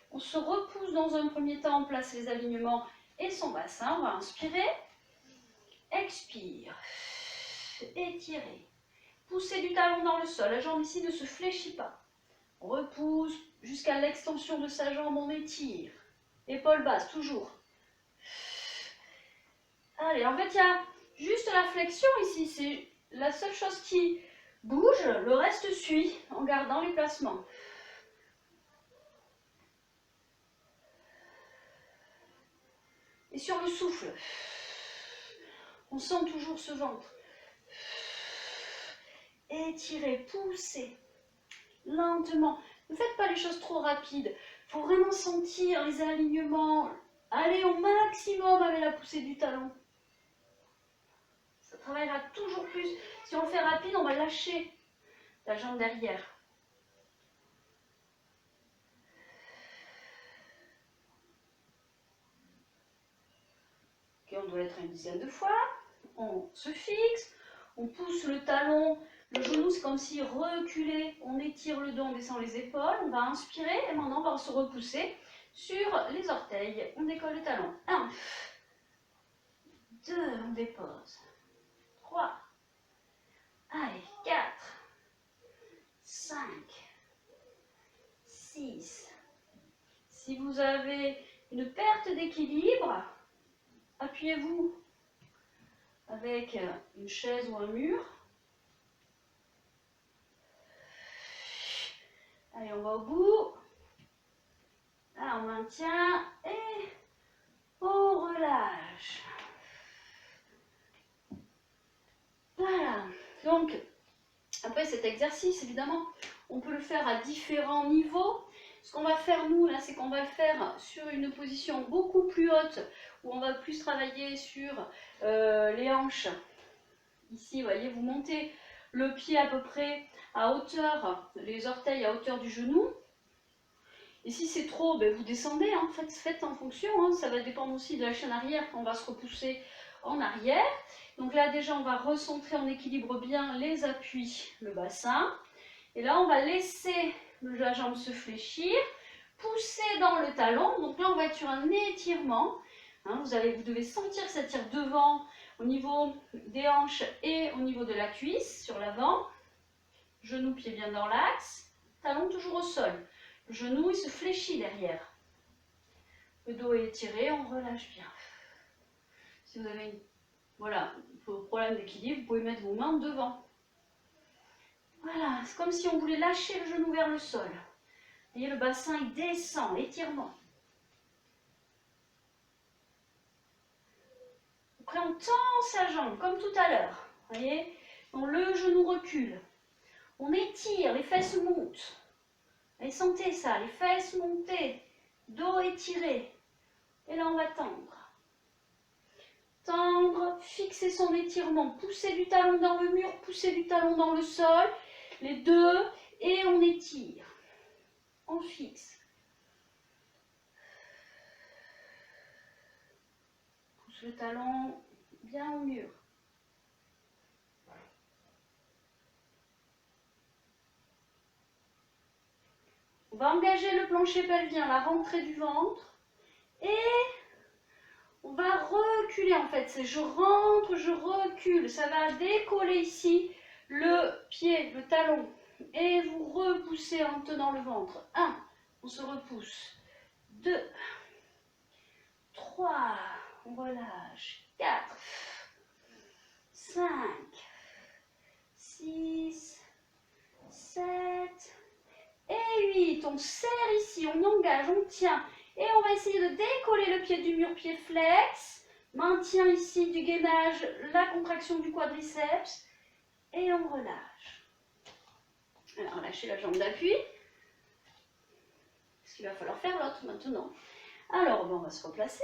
On se repousse dans un premier temps, on place les alignements et son bassin. On va inspirer, expire, étirer. Poussez du talon dans le sol, la jambe ici ne se fléchit pas. On repousse jusqu'à l'extension de sa jambe, on étire. Épaule basse, toujours. Allez, en fait, il y a juste la flexion ici, c'est la seule chose qui bouge, le reste suit en gardant les placements. Et sur le souffle, on sent toujours ce ventre. Étirez, poussez, lentement. Ne faites pas les choses trop rapides. Il faut vraiment sentir les alignements. Allez au maximum avec la poussée du talon. Ça travaillera toujours plus. Si on le fait rapide, on va lâcher la jambe derrière. Ok, on doit être une dizaine de fois. On se fixe, on pousse le talon, le genou c'est comme si reculé, on étire le dos, on descend les épaules, on va inspirer et maintenant on va se repousser sur les orteils. On décolle le talon. 1, 2, on dépose. 3, allez, 4, 5, 6. Si vous avez une perte d'équilibre, appuyez-vous avec une chaise ou un mur. Allez, on va au bout. Là, on maintient et on relâche. Voilà. Donc, après cet exercice, évidemment, on peut le faire à différents niveaux. Ce qu'on va faire, nous, là, c'est qu'on va le faire sur une position beaucoup plus haute, où on va plus travailler sur les hanches. Ici, vous voyez, vous montez le pied à peu près à hauteur, les orteils à hauteur du genou. Et si c'est trop, ben vous descendez, hein. Faites en fonction, hein. Ça va dépendre aussi de la chaîne arrière, quand on va se repousser en arrière. Donc là déjà on va recentrer, on équilibre bien les appuis, le bassin. Et là on va laisser la jambe se fléchir, pousser dans le talon. Donc là on va être sur un étirement. Hein, vous devez sentir que ça tire devant au niveau des hanches et au niveau de la cuisse, sur l'avant. Genou, pied bien dans l'axe, talon toujours au sol. Le genou il se fléchit derrière. Le dos est étiré, on relâche bien. Si vous avez un problème d'équilibre, vous pouvez mettre vos mains devant. Voilà, c'est comme si on voulait lâcher le genou vers le sol. Vous voyez, le bassin il descend, étirement. Après on tend sa jambe comme tout à l'heure. Vous voyez, donc le genou recule. On étire, les fesses montent. Et sentez ça, les fesses montées, dos étiré. Et là on va tendre. Tendre, fixer son étirement, pousser du talon dans le mur, pousser du talon dans le sol, les deux, et on étire. On fixe. Pousse le talon bien au mur. On va engager le plancher pelvien, la rentrée du ventre, et on va reculer en fait. C'est je rentre, je recule. Ça va décoller ici le pied, le talon Et vous repoussez en tenant le ventre. 1, on se repousse. 2, 3, on relâche. 4, 5, 6, 7 et 8. On serre ici, on engage, on tient. Et on va essayer de décoller le pied du mur, pied flex. Maintien ici du gainage, la contraction du quadriceps. Et on relâche. Alors, lâchez la jambe d'appui. Parce qu'il va falloir faire l'autre maintenant. Alors, on va se replacer.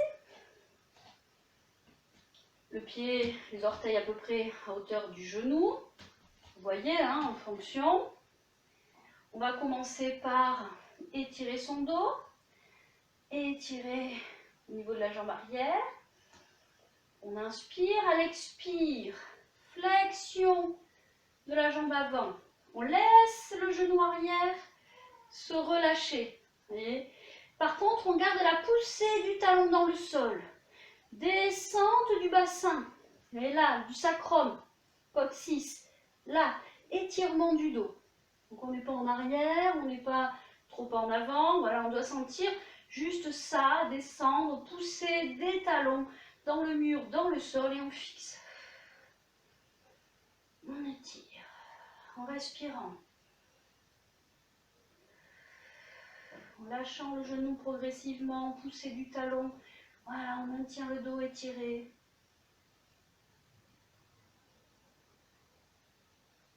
Le pied, les orteils à peu près à hauteur du genou. Vous voyez, hein, en fonction. On va commencer par étirer son dos. Étirer au niveau de la jambe arrière. On inspire, à l'expire. Flexion de la jambe avant. On laisse le genou arrière se relâcher. Voyez. Par contre, on garde la poussée du talon dans le sol. Descente du bassin. Et là, du sacrum, coccyx. Là, étirement du dos. Donc on n'est pas en arrière, on n'est pas trop en avant. Voilà, on doit sentir juste ça, descendre, pousser des talons dans le mur, dans le sol et on fixe. On étire en respirant. En lâchant le genou progressivement, pousser du talon. Voilà, on maintient le dos étiré.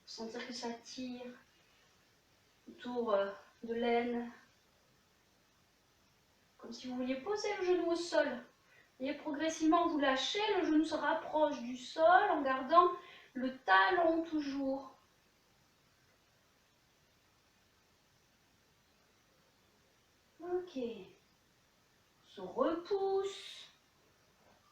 Sentir que ça tire autour de l'aine. Comme si vous vouliez poser le genou au sol. Et progressivement, vous lâchez, le genou se rapproche du sol en gardant le talon toujours. Ok. On se repousse.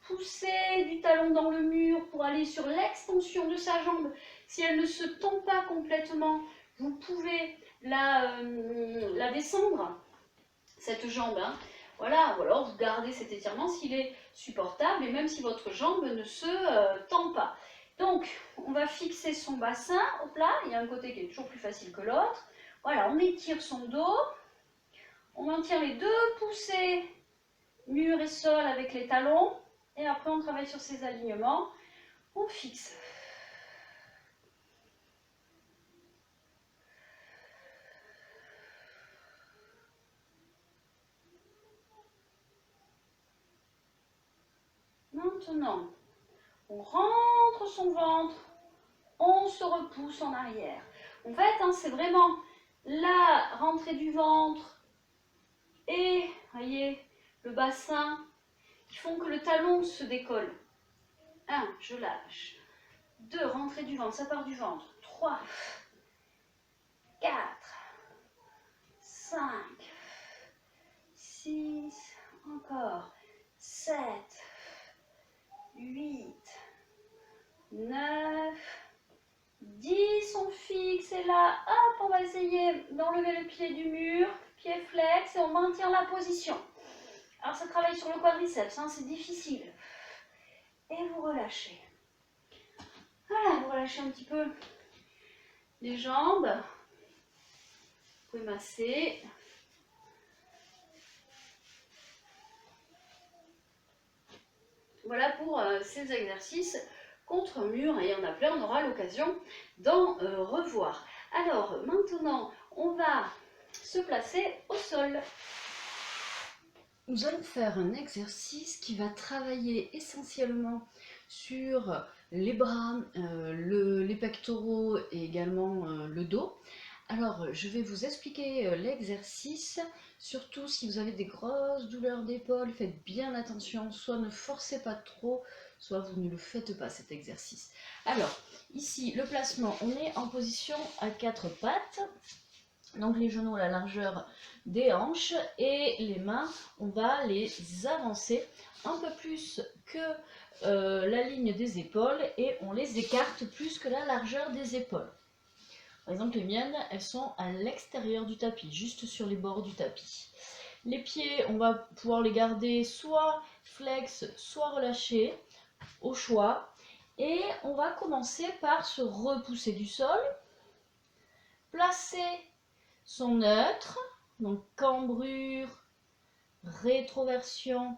Poussez du talon dans le mur pour aller sur l'extension de sa jambe. Si elle ne se tend pas complètement, vous pouvez la descendre, cette jambe. Hein. Voilà, ou alors vous gardez cet étirement s'il est supportable et même si votre jambe ne se tend pas. Donc, on va fixer son bassin. Hop là, il y a un côté qui est toujours plus facile que l'autre. Voilà, on étire son dos. On maintient les deux poussées, mur et sol avec les talons. Et après, on travaille sur ces alignements. On fixe. Maintenant, on rentre son ventre. On se repousse en arrière. En fait, hein, c'est vraiment la rentrée du ventre et, voyez, le bassin qui font que le talon se décolle. 1, je lâche. 2, rentrée du ventre, ça part du ventre. 3, 4, 5, 6, encore. 7, 8, 9, 10, on fixe et là, hop, on va essayer d'enlever le pied du mur, pied flex et on maintient la position. Alors ça travaille sur le quadriceps, hein, c'est difficile. Et vous relâchez. Voilà, vous relâchez un petit peu les jambes. Vous pouvez masser. Voilà pour ces exercices contre mur et il y en a plein, on aura l'occasion d'en revoir. Alors maintenant, on va se placer au sol. Nous allons faire un exercice qui va travailler essentiellement sur les bras, les pectoraux et également le dos. Alors, je vais vous expliquer l'exercice, surtout si vous avez des grosses douleurs d'épaule, faites bien attention, soit ne forcez pas trop, soit vous ne le faites pas cet exercice. Alors, ici, le placement, on est en position à 4 pattes. Donc les genoux à la largeur des hanches et les mains, on va les avancer un peu plus que la ligne des épaules et on les écarte plus que la largeur des épaules. Par exemple, les miennes, elles sont à l'extérieur du tapis, juste sur les bords du tapis. Les pieds, on va pouvoir les garder soit flex, soit relâchés, au choix. Et on va commencer par se repousser du sol. placer son neutre, donc cambrure, rétroversion,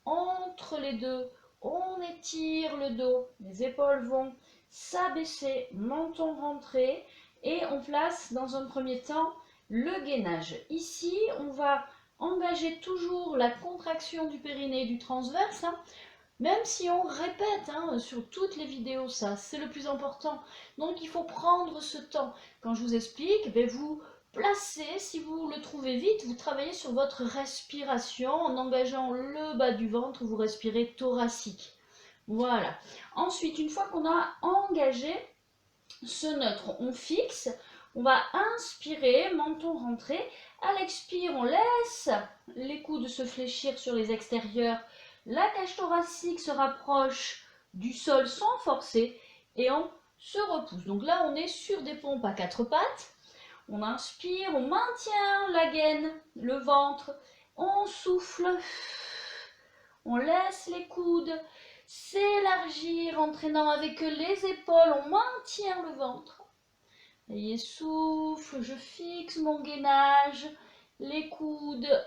entre les deux, on étire le dos, les épaules vont s'abaisser, menton rentré, et on place dans un premier temps le gainage. Ici, on va engager toujours la contraction du périnée et du transverse, hein, même si on répète sur toutes les vidéos, ça c'est le plus important. Donc il faut prendre ce temps. Quand je vous explique, vous placez, si vous le trouvez vite, vous travaillez sur votre respiration en engageant le bas du ventre, vous respirez thoracique. Voilà. Ensuite, une fois qu'on a engagé ce neutre, on fixe, on va inspirer, menton rentré. À l'expire, on laisse les coudes se fléchir sur les extérieurs. La cage thoracique se rapproche du sol sans forcer et on se repousse. Donc là, on est sur des pompes à 4 pattes. On inspire, on maintient la gaine, le ventre. On souffle, on laisse les coudes s'élargir, entraînant avec les épaules. On maintient le ventre. Et souffle, je fixe mon gainage, les coudes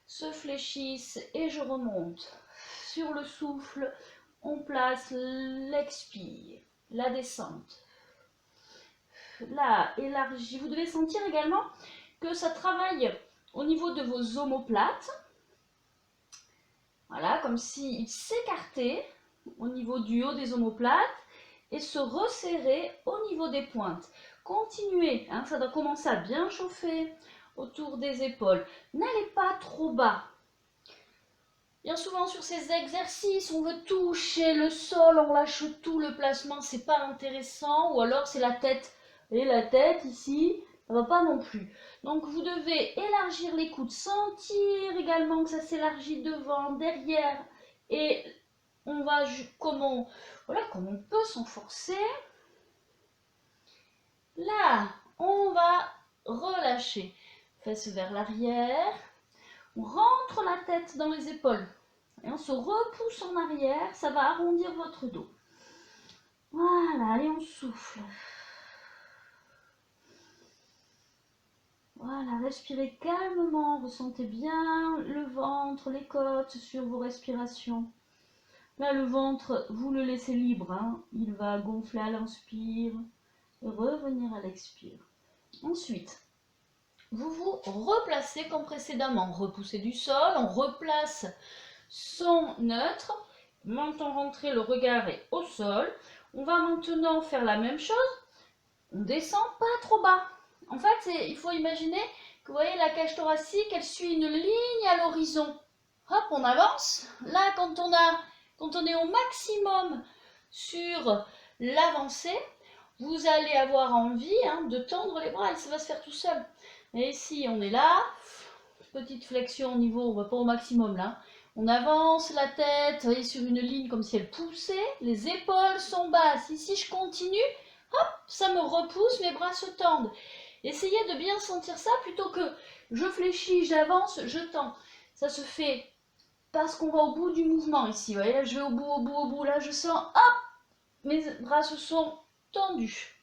se fléchissent et je remonte. Sur le souffle, on place l'expire, la descente. Là, élargi. Vous devez sentir également que ça travaille au niveau de vos omoplates. Voilà, comme s'ils s'écartaient au niveau du haut des omoplates et se resserraient au niveau des pointes. Continuez, ça doit commencer à bien chauffer autour des épaules. N'allez pas trop bas. Bien souvent sur ces exercices, on veut toucher le sol, on lâche tout, le placement, c'est pas intéressant. Ou alors c'est la tête. Et la tête ici, ça va pas non plus. Donc vous devez élargir les coudes, sentir également que ça s'élargit devant, derrière. Et on va, comme on peut s'en forcer. Là, on va relâcher. Fesses vers l'arrière. On rentre la tête dans les épaules. Et on se repousse en arrière. Ça va arrondir votre dos. Voilà, et on souffle. Voilà, respirez calmement. Ressentez bien le ventre, les côtes sur vos respirations. Là, le ventre, vous le laissez libre. Il va gonfler à l'inspire et revenir à l'expire. Ensuite, vous vous replacez comme précédemment. Repoussez du sol, on replace son neutre. Menton rentré, le regard est au sol. On va maintenant faire la même chose. On descend pas trop bas. En fait, il faut imaginer que vous voyez la cage thoracique, elle suit une ligne à l'horizon. Hop, on avance. Là, quand on est au maximum sur l'avancée, vous allez avoir envie de tendre les bras et ça va se faire tout seul. Et ici, on est là. Petite flexion au niveau, on va pas au maximum là. On avance la tête, vous voyez, sur une ligne comme si elle poussait. Les épaules sont basses. Ici, je continue. Hop, ça me repousse, mes bras se tendent. Essayez de bien sentir ça plutôt que je fléchis, j'avance, je tends. Ça se fait parce qu'on va au bout du mouvement ici. Vous voyez, là, je vais au bout. Là, je sens, hop, mes bras se sont tendus.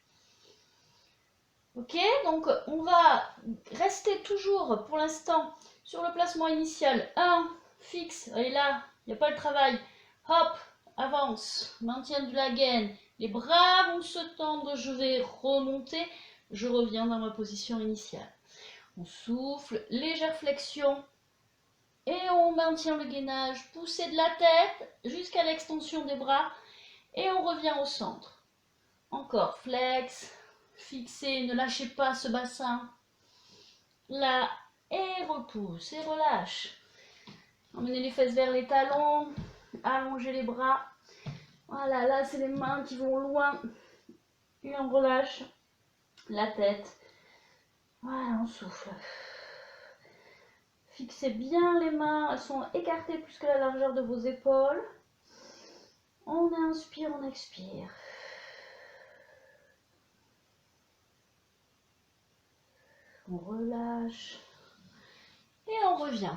Ok, donc on va rester toujours pour l'instant sur le placement initial. 1, fixe, et là, il n'y a pas le travail. Hop, avance, maintien de la gaine. Les bras vont se tendre, je vais remonter. Je reviens dans ma position initiale. On souffle, légère flexion. Et on maintient le gainage, poussée de la tête jusqu'à l'extension des bras. Et on revient au centre. Encore, flex, fixez, ne lâchez pas ce bassin. Là, et repousse, et relâche. Emmenez les fesses vers les talons, allongez les bras. Voilà, là c'est les mains qui vont loin. Et on relâche la tête. Voilà, on souffle. Fixez bien les mains, elles sont écartées plus que la largeur de vos épaules. On inspire, on expire. On relâche. Et on revient.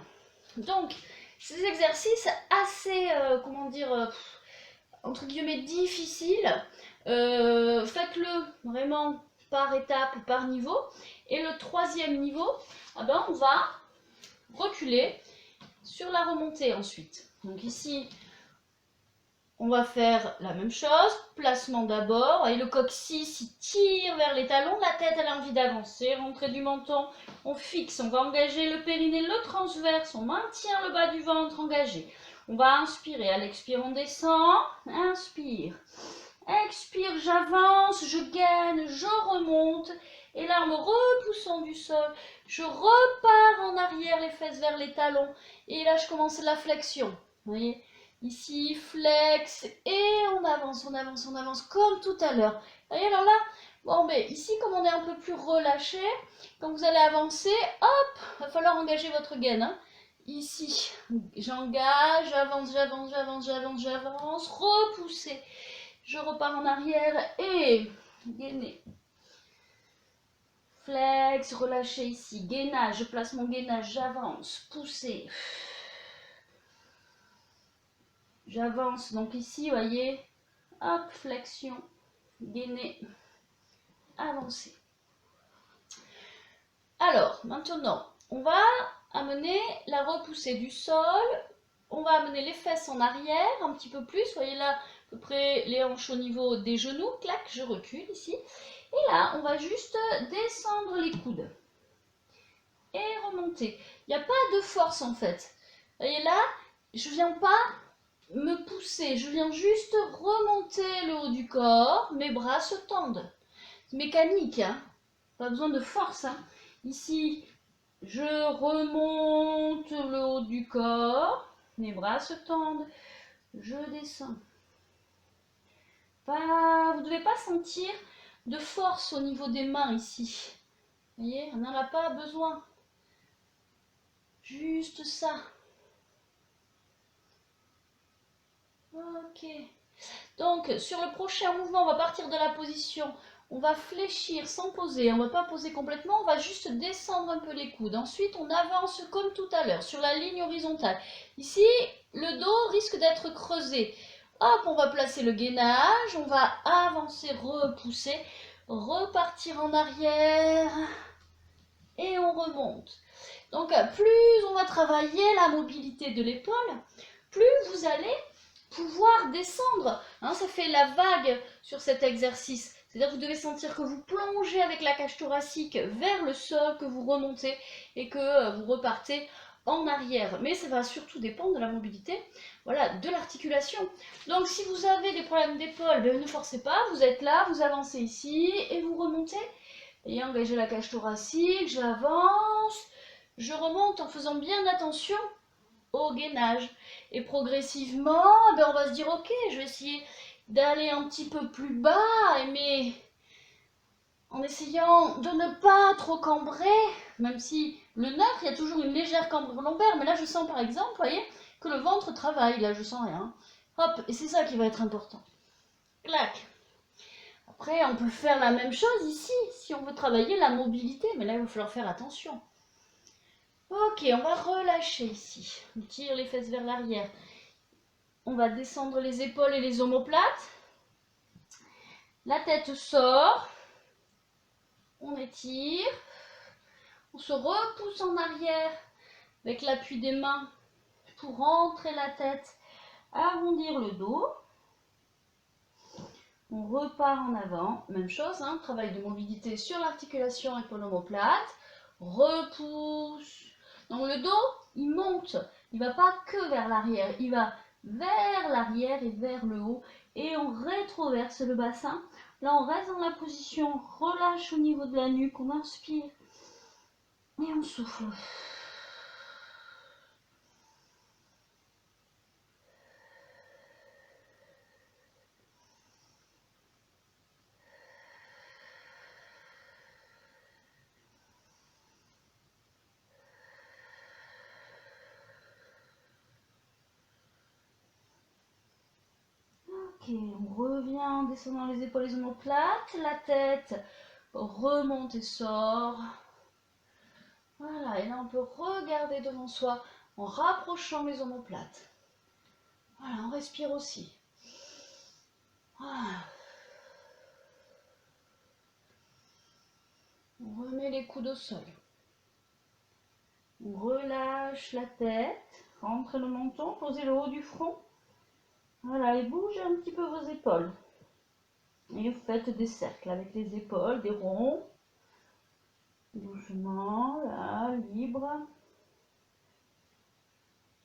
Donc, ces exercices assez, entre guillemets, difficiles. Faites-le vraiment par étape, par niveau. Et le troisième niveau, eh ben, on va reculer sur la remontée ensuite. Donc ici, on va faire la même chose, placement d'abord, et le coccyx il tire vers les talons, la tête elle a envie d'avancer, rentrée du menton, on fixe, on va engager le périnée, le transverse, on maintient le bas du ventre engagé. On va inspirer, à l'expire on descend, inspire, expire, j'avance, je gaine, je remonte, et là en me repoussant du sol, je repars en arrière, les fesses vers les talons, et là je commence la flexion, vous voyez. Ici, flex, et on avance, on avance, on avance, comme tout à l'heure. Et alors là, bon, mais ici, comme on est un peu plus relâché, quand vous allez avancer, hop, va falloir engager votre gaine. Hein. Ici, j'engage, j'avance, j'avance, j'avance, j'avance, j'avance, repousser. Je repars en arrière et gainer. Flex, relâcher ici, gainage, je place mon gainage, j'avance, pousser. J'avance, donc ici, vous voyez, hop, flexion, gainer, avancer. Alors, maintenant, on va amener la repoussée du sol, on va amener les fesses en arrière, un petit peu plus, vous voyez là, à peu près les hanches au niveau des genoux, clac, je recule ici. Et là, on va juste descendre les coudes et remonter. Il n'y a pas de force en fait. Vous voyez là, je ne viens pas me pousser, je viens juste remonter le haut du corps, mes bras se tendent. C'est mécanique, hein, pas besoin de force. Hein. Ici, je remonte le haut du corps, mes bras se tendent, je descends. Vous ne devez pas sentir de force au niveau des mains ici. Vous voyez, on n'en a pas besoin. Juste ça. Ok. Donc, sur le prochain mouvement, on va partir de la position. On va fléchir sans poser. On ne va pas poser complètement. On va juste descendre un peu les coudes. Ensuite, on avance comme tout à l'heure, sur la ligne horizontale. Ici, le dos risque d'être creusé. Hop, on va placer le gainage. On va avancer, repousser, repartir en arrière. Et on remonte. Donc, plus on va travailler la mobilité de l'épaule, plus vous allez pouvoir descendre. Hein, ça fait la vague sur cet exercice. C'est-à-dire que vous devez sentir que vous plongez avec la cage thoracique vers le sol, que vous remontez et que vous repartez en arrière. Mais ça va surtout dépendre de la mobilité, voilà, de l'articulation. Donc si vous avez des problèmes d'épaule, ben, ne forcez pas, vous êtes là, vous avancez ici et vous remontez. Et engagez la cage thoracique, j'avance, je remonte en faisant bien attention au gainage. Et progressivement, ben on va se dire, ok, je vais essayer d'aller un petit peu plus bas, mais en essayant de ne pas trop cambrer, même si le neutre, il y a toujours une légère cambre lombaire, mais là je sens par exemple, vous voyez, que le ventre travaille, là je sens rien. Hop, et c'est ça qui va être important. Clac. Après, on peut faire la même chose ici, si on veut travailler la mobilité, mais là il va falloir faire attention. Ok, on va relâcher ici. On tire les fesses vers l'arrière. On va descendre les épaules et les omoplates. La tête sort. On étire. On se repousse en arrière avec l'appui des mains pour rentrer la tête, arrondir le dos. On repart en avant. Même chose, hein, travail de mobilité sur l'articulation épaule-omoplate. Repousse. Donc le dos, il monte. Il ne va pas que vers l'arrière. Il va vers l'arrière et vers le haut. Et on rétroverse le bassin. Là, on reste dans la position. Relâche au niveau de la nuque. On inspire. Et on souffle. Ok, on revient en descendant les épaules, les omoplates, la tête remonte et sort. Voilà, et là on peut regarder devant soi en rapprochant les omoplates. Voilà, on respire aussi. Voilà. les coudes au sol. On relâche la tête, rentrez le menton, posez le haut du front. Voilà, et bougez un petit peu vos épaules. Et vous faites des cercles avec les épaules, des ronds. Doucement, là, libre.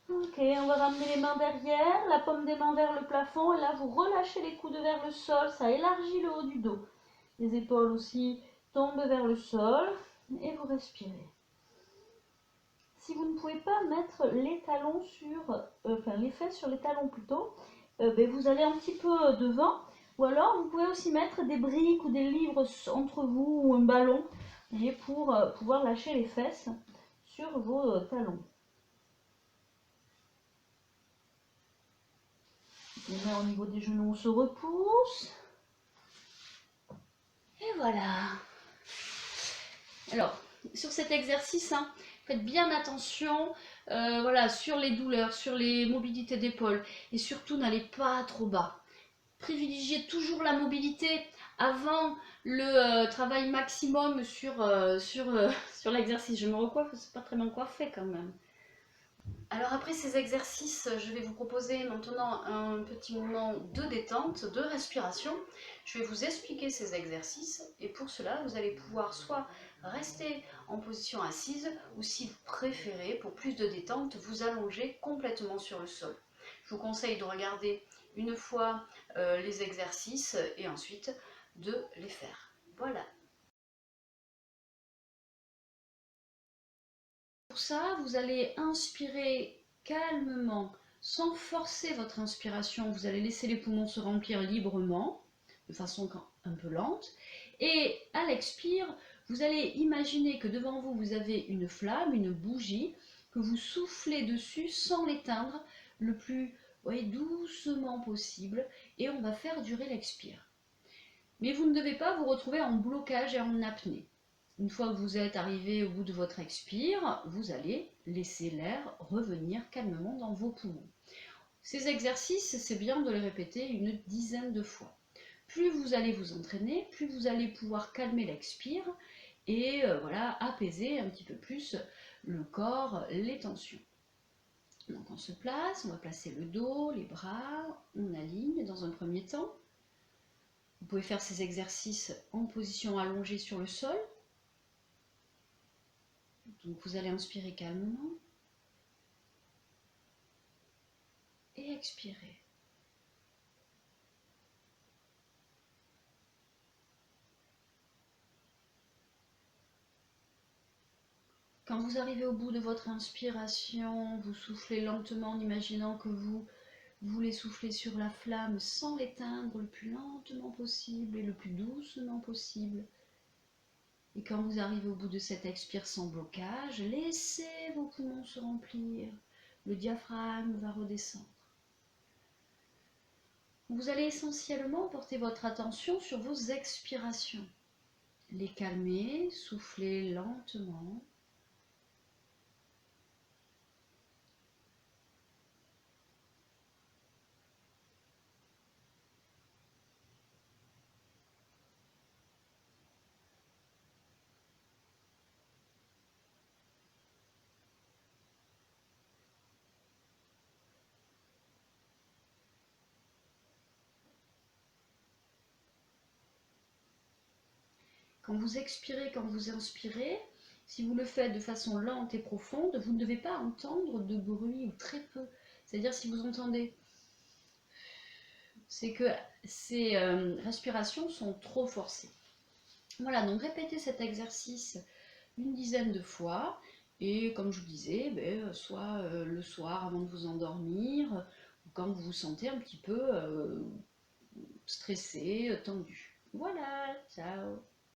Ok, on va ramener les mains derrière, la paume des mains vers le plafond. Et là, vous relâchez les coudes vers le sol, ça élargit le haut du dos. Les épaules aussi tombent vers le sol et vous respirez. Si vous ne pouvez pas mettre les talons sur, les fesses sur les talons plutôt, vous allez un petit peu devant. Ou alors, vous pouvez aussi mettre des briques ou des livres entre vous ou un ballon pour pouvoir lâcher les fesses sur vos talons. On met au niveau des genoux, on se repousse. Et voilà. Alors, sur cet exercice, faites bien attention sur les douleurs, sur les mobilités d'épaule. Et surtout, n'allez pas trop bas. Privilégiez toujours la mobilité avant le travail maximum sur l'exercice. Je me recoiffe, c'est pas très bien coiffé quand même. Alors après ces exercices, je vais vous proposer maintenant un petit moment de détente, de respiration. Je vais vous expliquer ces exercices et pour cela, vous allez pouvoir soit rester en position assise ou si vous préférez, pour plus de détente, vous allonger complètement sur le sol. Je vous conseille de regarder une fois les exercices et ensuite de les faire. Voilà. Pour ça, vous allez inspirer calmement, sans forcer votre inspiration. Vous allez laisser les poumons se remplir librement, de façon un peu lente. Et à l'expire, vous allez imaginer que devant vous, vous avez une flamme, une bougie, que vous soufflez dessus sans l'éteindre le plus doucement possible. Et on va faire durer l'expire. Mais vous ne devez pas vous retrouver en blocage et en apnée. Une fois que vous êtes arrivé au bout de votre expire, vous allez laisser l'air revenir calmement dans vos poumons. Ces exercices, c'est bien de les répéter une dizaine de fois. Plus vous allez vous entraîner, plus vous allez pouvoir calmer l'expire et apaiser un petit peu plus le corps, les tensions. Donc on se place, on va placer le dos, les bras, on aligne dans un premier temps. Vous pouvez faire ces exercices en position allongée sur le sol. Donc vous allez inspirer calmement et expirer. Quand vous arrivez au bout de votre inspiration, vous soufflez lentement en imaginant que vous voulez souffler sur la flamme sans l'éteindre le plus lentement possible et le plus doucement possible. Et quand vous arrivez au bout de cette expire sans blocage, laissez vos poumons se remplir. Le diaphragme va redescendre. Vous allez essentiellement porter votre attention sur vos expirations. Les calmer, souffler lentement. Quand vous expirez, quand vous inspirez, si vous le faites de façon lente et profonde, vous ne devez pas entendre de bruit ou très peu. C'est-à-dire si vous entendez, c'est que ces respirations sont trop forcées. Voilà, donc répétez cet exercice une dizaine de fois. Et comme je vous disais, soit le soir avant de vous endormir, ou quand vous vous sentez un petit peu stressé, tendu. Voilà, ciao.